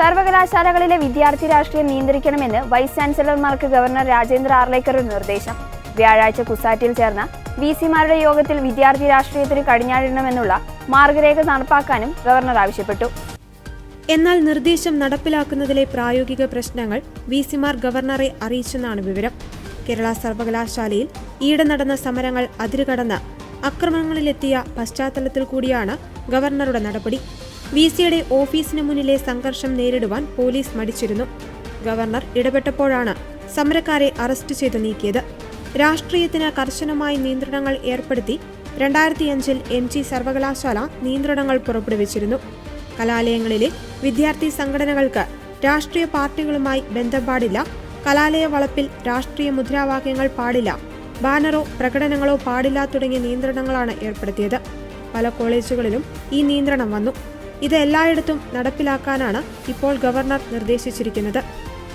സർവകലാശാലകളിലെ വിദ്യാർത്ഥി രാഷ്ട്രീയം നിയന്ത്രിക്കണമെന്ന് vice ചാൻസലർമാർക്ക് governor Rajendra ആർലേക്കറുടെ നിർദ്ദേശം. വ്യാഴാഴ്ച കുസാറ്റിൽ ചേർന്ന വിസിമാരുടെ യോഗത്തിൽ വിദ്യാർത്ഥി രാഷ്ട്രീയത്തിന് കടിഞ്ഞാണിടണമെന്നുള്ള മാർഗരേഖ നടപ്പാക്കാനും ഗവർണർ ആവശ്യപ്പെട്ടു. എന്നാൽ നിർദ്ദേശം നടപ്പിലാക്കുന്നതിലെ പ്രായോഗിക പ്രശ്നങ്ങൾ വിസിമാർ ഗവർണറെ അറിയിച്ചെന്നാണ് വിവരം. കേരള സർവകലാശാലയിൽ ഈയിടെ നടന്ന സമരങ്ങൾ അതിരുകടന്ന് അക്രമങ്ങളിലെത്തിയ പശ്ചാത്തലത്തിൽ കൂടിയാണ് ഗവർണറുടെ നടപടി. വിസിയുടെ ഓഫീസിന് മുന്നിലെ സംഘർഷം നേരിടുവാൻ പോലീസ് മടിച്ചിരുന്നു. ഗവർണർ ഇടപെട്ടപ്പോഴാണ് സമരക്കാരെ അറസ്റ്റ് ചെയ്ത് നീക്കിയത്. രാഷ്ട്രീയത്തിന് കർശനമായി നിയന്ത്രണങ്ങൾ ഏർപ്പെടുത്തി 2005 MG സർവകലാശാല നിയന്ത്രണങ്ങൾ പുറപ്പെടുവിച്ചിരുന്നു. കലാലയങ്ങളിലെ വിദ്യാർത്ഥി സംഘടനകൾക്ക് രാഷ്ട്രീയ പാർട്ടികളുമായി ബന്ധം പാടില്ല, കലാലയ വളപ്പിൽ രാഷ്ട്രീയ മുദ്രാവാക്യങ്ങൾ പാടില്ല, ബാനറോ പ്രകടനങ്ങളോ പാടില്ല തുടങ്ങിയ നിയന്ത്രണങ്ങളാണ് ഏർപ്പെടുത്തിയത്. പല കോളേജുകളിലും ഈ നിയന്ത്രണം വന്നു. ഇത് എല്ലായിടത്തും നടപ്പിലാക്കാനാണ് ഇപ്പോൾ ഗവർണർ നിർദ്ദേശിച്ചിരിക്കുന്നത്.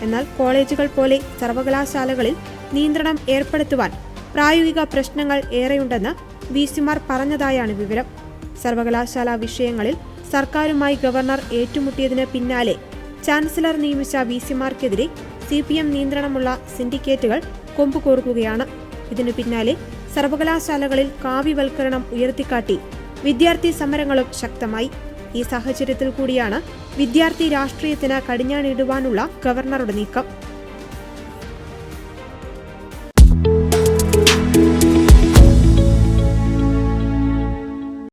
എന്നാൽ കോളേജുകൾ പോലെ സർവകലാശാലകളിൽ നിയന്ത്രണം ഏർപ്പെടുത്തുവാൻ പ്രായോഗിക പ്രശ്നങ്ങൾ ഏറെയുണ്ടെന്ന് വിസിമാർ പറഞ്ഞതായാണ് വിവരം. സർവകലാശാല വിഷയങ്ങളിൽ സർക്കാരുമായി ഗവർണർ ഏറ്റുമുട്ടിയതിന് പിന്നാലെ ചാൻസലർ നിയമിച്ച വിസിമാർക്കെതിരെ CPM നിയന്ത്രണമുള്ള സിൻഡിക്കേറ്റുകൾ കൊമ്പുകോർക്കുകയാണ്. ഇതിനു പിന്നാലെ സർവകലാശാലകളിൽ കാവ്യവൽക്കരണം ഉയർത്തിക്കാട്ടി വിദ്യാർത്ഥി സമരങ്ങളും ശക്തമായി. ഈ സാഹചര്യത്തിൽ കൂടിയാണ് വിദ്യാർത്ഥി രാഷ്ട്രീയത്തിന് കടിഞ്ഞാണിടുവാനുള്ള ഗവർണറുടെ നീക്കം.